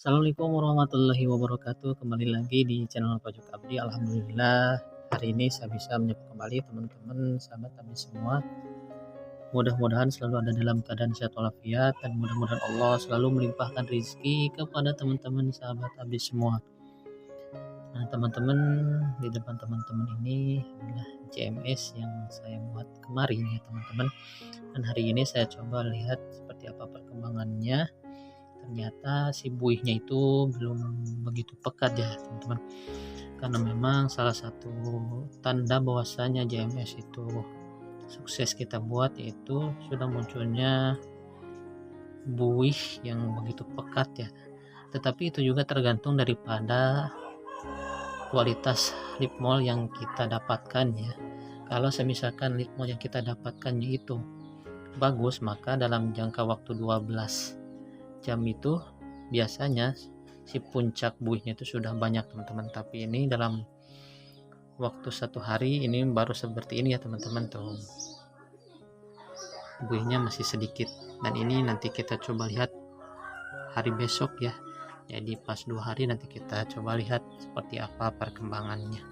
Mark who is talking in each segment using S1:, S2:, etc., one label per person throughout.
S1: Assalamualaikum warahmatullahi wabarakatuh. Kembali lagi di channel Pojok Abdi. Alhamdulillah hari ini saya bisa menyapa kembali teman-teman sahabat Abdi semua. Mudah-mudahan selalu ada dalam keadaan sehat walafiat dan mudah-mudahan Allah selalu melimpahkan rezeki kepada teman-teman sahabat Abdi semua. Nah, teman-teman, di depan teman-teman ini adalah JMS yang saya buat kemarin ya teman-teman. Dan hari ini saya coba lihat seperti apa perkembangannya. Ternyata si buihnya itu belum begitu pekat ya teman-teman, karena memang salah satu tanda bahwasanya JMS itu sukses kita buat yaitu sudah munculnya buih yang begitu pekat ya. Tetapi itu juga tergantung daripada kualitas lip mol yang kita dapatkan ya. Kalau misalkan lip mol yang kita dapatkan itu bagus, maka dalam jangka waktu 12 jam itu biasanya si puncak buihnya itu sudah banyak teman-teman. Tapi ini dalam waktu satu hari ini baru seperti ini ya teman-teman, tuh buihnya masih sedikit. Dan ini nanti kita coba lihat hari besok ya, jadi pas 2 hari nanti kita coba lihat seperti apa perkembangannya.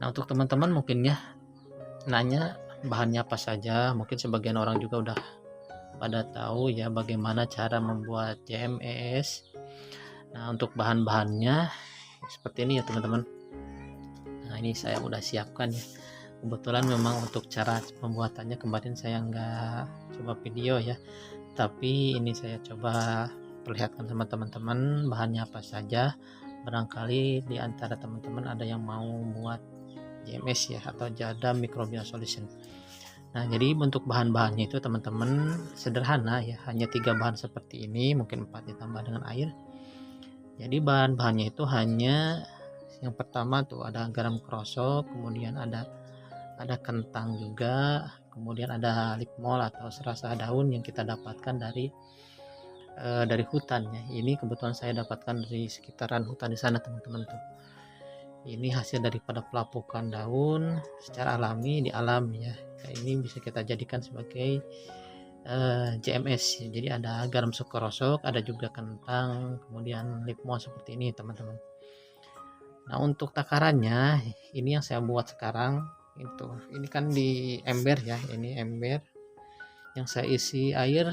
S1: Nah, untuk teman-teman mungkin ya nanya bahannya apa saja, mungkin sebagian orang juga udah pada tahu ya bagaimana cara membuat JMS. Nah, untuk bahan-bahannya seperti ini ya teman-teman. Nah, ini saya udah siapkan ya. Kebetulan memang untuk cara pembuatannya kemarin saya nggak coba video ya, tapi ini saya coba perlihatkan sama teman-teman bahannya apa saja. Barangkali di antara teman-teman ada yang mau buat JMS ya, atau jada microbial solution. Nah, jadi bentuk bahan-bahannya itu teman-teman sederhana ya, hanya 3 bahan seperti ini, mungkin 4 ditambah dengan air. Jadi bahan-bahannya itu hanya yang pertama tuh ada garam krosok, kemudian ada kentang juga, kemudian ada lip mol atau serasa daun yang kita dapatkan dari hutan ya. Ini kebetulan saya dapatkan dari sekitaran hutan di sana teman-teman tuh. Ini hasil daripada pelapukan daun secara alami di alam ya. Nah, ini bisa kita jadikan sebagai JMS. Jadi ada garam krosok, ada juga kentang, kemudian lip mol seperti ini teman-teman. Nah, untuk takarannya ini yang saya buat sekarang itu. Ini kan di ember ya, ini ember yang saya isi air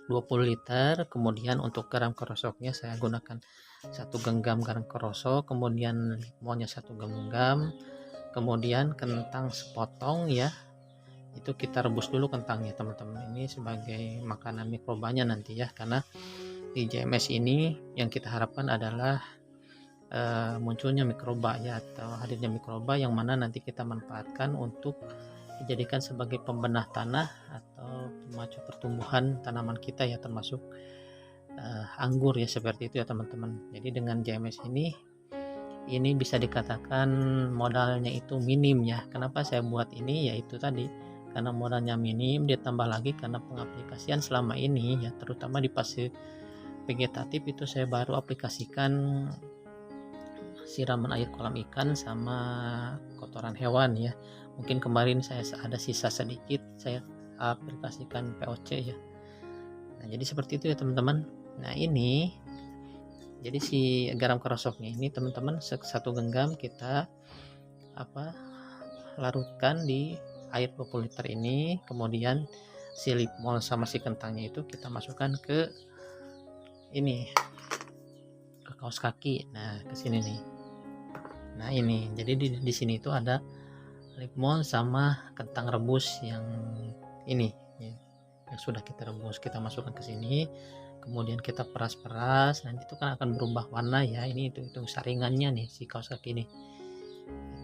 S1: 20 liter. Kemudian untuk garam krosoknya saya gunakan 1 genggam garam krosok, kemudian lip molnya 1 genggam, kemudian kentang sepotong ya. Itu kita rebus dulu kentangnya teman-teman, ini sebagai makanan mikrobanya nanti ya, karena di JMS ini yang kita harapkan adalah munculnya mikroba ya, atau hadirnya mikroba yang mana nanti kita manfaatkan untuk dijadikan sebagai pembenah tanah atau pemacu pertumbuhan tanaman kita ya, termasuk anggur ya, seperti itu ya teman-teman. Jadi dengan JMS ini bisa dikatakan modalnya itu minim ya. Kenapa saya buat ini? Yaitu tadi karena modalnya minim, ditambah lagi karena pengaplikasian selama ini ya, terutama di fase vegetatif itu saya baru aplikasikan siraman air kolam ikan sama kotoran hewan ya. Mungkin kemarin saya ada sisa sedikit, saya aplikasikan POC ya. Nah, jadi seperti itu ya teman-teman. Nah, ini jadi si garam krosoknya ini teman-teman 1 genggam kita larutkan di air 20 liter ini. Kemudian si lip mol sama si kentangnya itu kita masukkan ke kaos kaki. Nah, ke sini nih. Nah, ini jadi di sini itu ada lip mol sama kentang rebus yang ini ya, yang sudah kita rebus, kita masukkan ke sini. Kemudian kita peras-peras, nanti itu kan akan berubah warna ya. Ini itu saringannya nih si kaos kaki ini.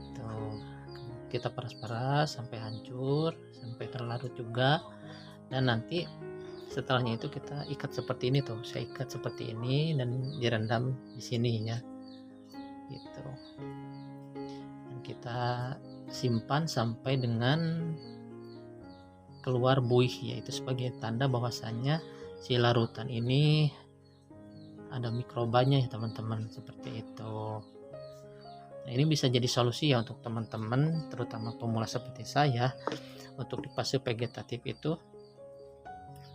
S1: Itu kita peras-peras sampai hancur, sampai terlarut juga. Dan nanti setelahnya itu kita ikat seperti ini tuh. Saya ikat seperti ini dan direndam di sini ya. Gitu. Dan kita simpan sampai dengan keluar buih, yaitu sebagai tanda bahwasannya si larutan ini ada mikrobanya ya teman-teman, seperti itu. Nah, ini bisa jadi solusi ya untuk teman-teman terutama pemula seperti saya. Untuk di fase vegetatif itu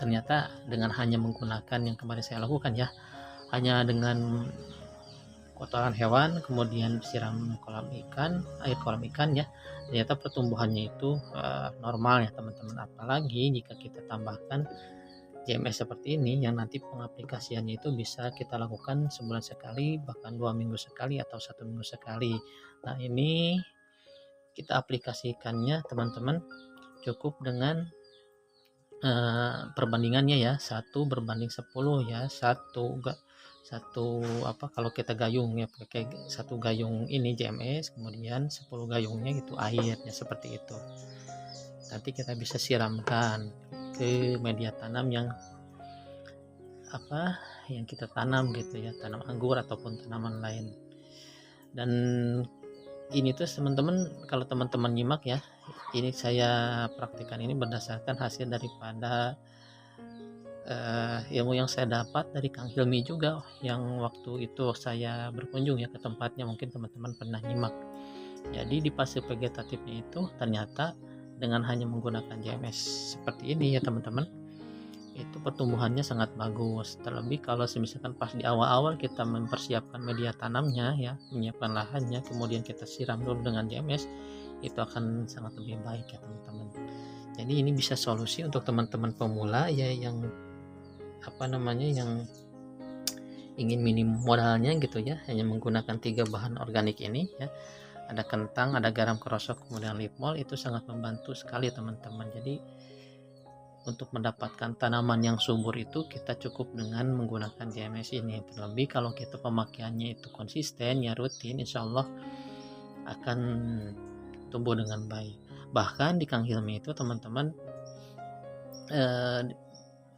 S1: ternyata dengan hanya menggunakan yang kemarin saya lakukan ya, hanya dengan kotoran hewan kemudian siram air kolam ikan ya, ternyata pertumbuhannya itu normal ya teman-teman. Apalagi jika kita tambahkan JMS seperti ini yang nanti pengaplikasiannya itu bisa kita lakukan sebulan sekali, bahkan 2 minggu sekali atau 1 minggu sekali. Nah ini kita aplikasikannya teman-teman cukup dengan perbandingannya ya 1:10 ya, kalau kita gayung ya pakai 1 gayung ini JMS, kemudian 10 gayungnya itu airnya seperti itu. Nanti kita bisa siramkan ke media tanam yang kita tanam gitu ya, tanam anggur ataupun tanaman lain. Dan ini tuh teman-teman, kalau teman-teman nyimak ya, ini saya praktikkan ini berdasarkan hasil daripada ilmu yang saya dapat dari Kang Hilmi juga, yang waktu itu saya berkunjung ya ke tempatnya, mungkin teman-teman pernah nyimak. Jadi di fase vegetatifnya itu ternyata dengan hanya menggunakan JMS seperti ini ya teman-teman, itu pertumbuhannya sangat bagus. Terlebih kalau misalkan pas di awal-awal kita mempersiapkan media tanamnya ya, menyiapkan lahannya, kemudian kita siram dulu dengan JMS, itu akan sangat lebih baik ya teman-teman. Jadi ini bisa solusi untuk teman-teman pemula ya, yang yang ingin minim modalnya gitu ya, hanya menggunakan 3 bahan organik ini ya, ada kentang, ada garam kerosok, kemudian lipmol. Itu sangat membantu sekali teman-teman. Jadi untuk mendapatkan tanaman yang subur itu kita cukup dengan menggunakan JMS ini. Terlebih kalau kita pemakaiannya itu konsisten ya, rutin, insya Allah akan tumbuh dengan baik. Bahkan di Kang Hilmi itu teman-teman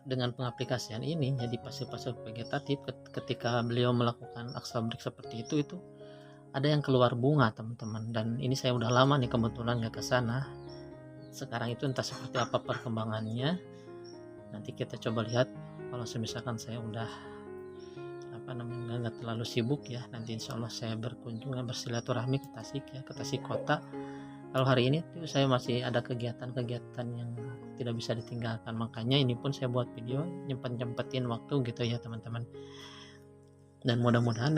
S1: dengan pengaplikasian ini jadi fase-fase vegetatif, ketika beliau melakukan aksabrik seperti itu ada yang keluar bunga teman-teman. Dan ini saya udah lama nih kebetulan gak ke sana. Sekarang itu entah seperti apa perkembangannya, nanti kita coba lihat. Kalau misalkan saya udah nggak terlalu sibuk ya, nanti insya Allah saya berkunjung bersilaturahmi ke Tasik ya, ke Tasik kota. Kalau hari ini tuh saya masih ada kegiatan-kegiatan yang tidak bisa ditinggalkan, makanya ini pun saya buat video nyempetin waktu gitu ya teman-teman. Dan mudah-mudahan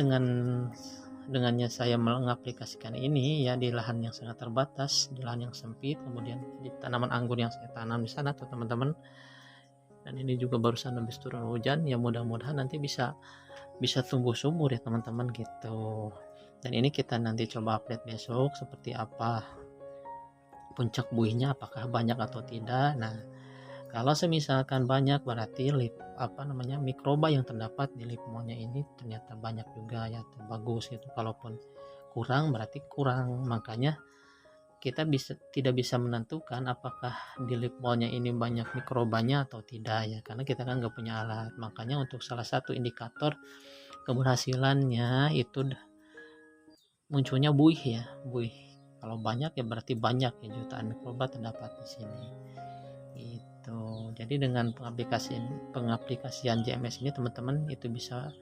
S1: dengannya saya mengaplikasikan ini ya di lahan yang sangat terbatas, di lahan yang sempit, kemudian di tanaman anggur yang saya tanam di sana tuh teman-teman. Dan ini juga barusan habis turun hujan ya, mudah-mudahan nanti bisa tumbuh subur ya teman-teman gitu. Dan ini kita nanti coba update besok seperti apa puncak buihnya, apakah banyak atau tidak. Nah kalau misalkan banyak berarti mikroba yang terdapat di lipmolnya ini ternyata banyak juga ya, bagus gitu. Kalaupun kurang berarti kurang, makanya kita tidak bisa menentukan apakah di lipmolnya ini banyak mikrobanya atau tidak ya, karena kita kan nggak punya alat. Makanya untuk salah satu indikator keberhasilannya itu munculnya buih ya, buih. Kalau banyak ya berarti banyak ya, jutaan mikroba terdapat di sini gitu. Jadi dengan pengaplikasian JMS ini teman-teman itu bisa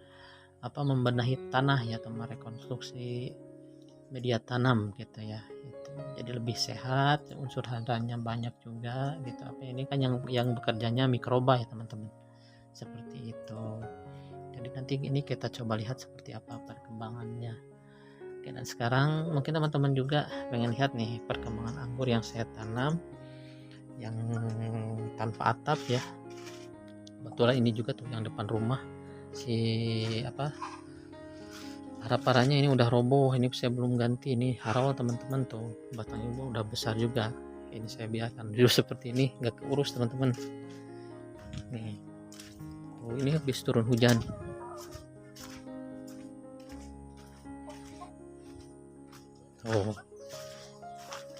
S1: membenahi tanah ya, atau merekonstruksi media tanam gitu ya, itu jadi lebih sehat, unsur haranya banyak juga gitu. Ini kan yang bekerjanya mikroba ya teman-teman, seperti itu. Jadi nanti ini kita coba lihat seperti apa perkembangannya. Oke, dan sekarang mungkin teman-teman juga pengen lihat nih perkembangan anggur yang saya tanam yang tanpa atap ya. Kebetulan ini juga tuh yang depan rumah para-paranya ini udah roboh. Ini saya belum ganti, ini harau teman-teman tuh, batangnya udah besar juga. Ini saya biarkan dulu seperti ini, nggak keurus teman-teman. Nih tuh, ini habis turun hujan. Oh,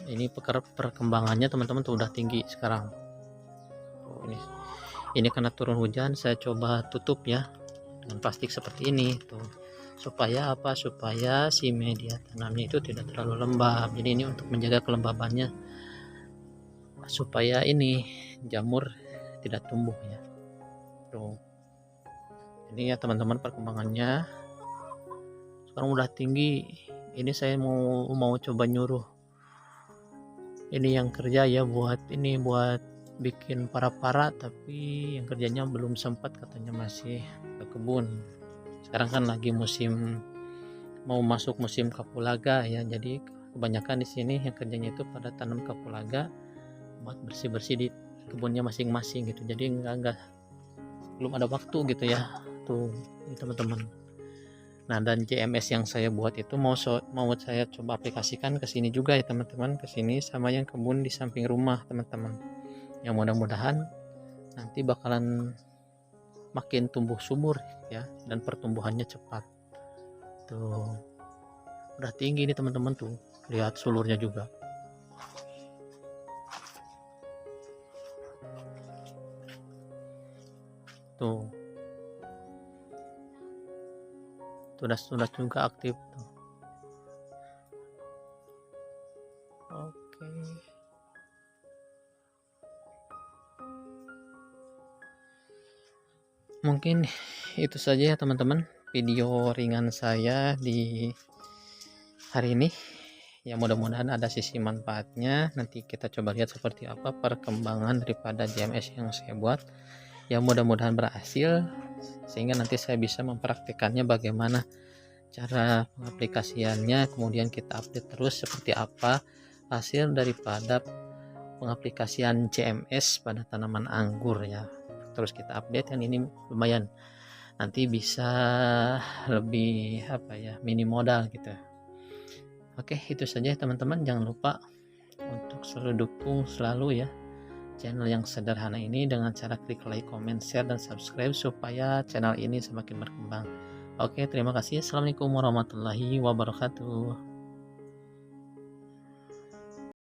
S1: ini perkembangannya teman-teman tuh udah tinggi sekarang. Oh, ini karena turun hujan saya coba tutup ya dengan plastik seperti ini tuh, supaya si media tanamnya itu tidak terlalu lembab. Jadi ini untuk menjaga kelembabannya supaya ini jamur tidak tumbuh ya tuh. Ini ya teman-teman perkembangannya sekarang udah tinggi. Ini saya mau coba nyuruh ini yang kerja ya buat bikin para-para, tapi yang kerjanya belum sempat, katanya masih ke kebun sekarang kan lagi mau masuk musim kapulaga ya, jadi kebanyakan di sini yang kerjanya itu pada tanam kapulaga buat bersih-bersih di kebunnya masing-masing gitu, jadi enggak belum ada waktu gitu ya tuh ini teman-teman. Nah, dan JMS yang saya buat itu mau saya coba aplikasikan ke sini juga ya teman-teman, ke sini sama yang kebun di samping rumah teman-teman, yang mudah-mudahan nanti bakalan makin tumbuh subur ya, dan pertumbuhannya cepat. Tuh udah tinggi nih teman-teman, tuh lihat sulurnya juga. Tuh sudah juga aktif tuh. Oke. Mungkin itu saja ya teman-teman, video ringan saya di hari ini. Ya mudah-mudahan ada sisi manfaatnya. Nanti kita coba lihat seperti apa perkembangan daripada JMS yang saya buat. Ya mudah-mudahan berhasil, sehingga nanti saya bisa mempraktikannya bagaimana cara pengaplikasiannya, kemudian kita update terus seperti apa hasil daripada pengaplikasian CMS pada tanaman anggur ya. Terus kita update, yang ini lumayan nanti bisa lebih minim modal gitu. Oke, itu saja teman-teman, jangan lupa untuk selalu dukung selalu ya channel yang sederhana ini dengan cara klik like, comment, share, dan subscribe supaya channel ini semakin berkembang. Oke, terima kasih. Assalamualaikum warahmatullahi wabarakatuh.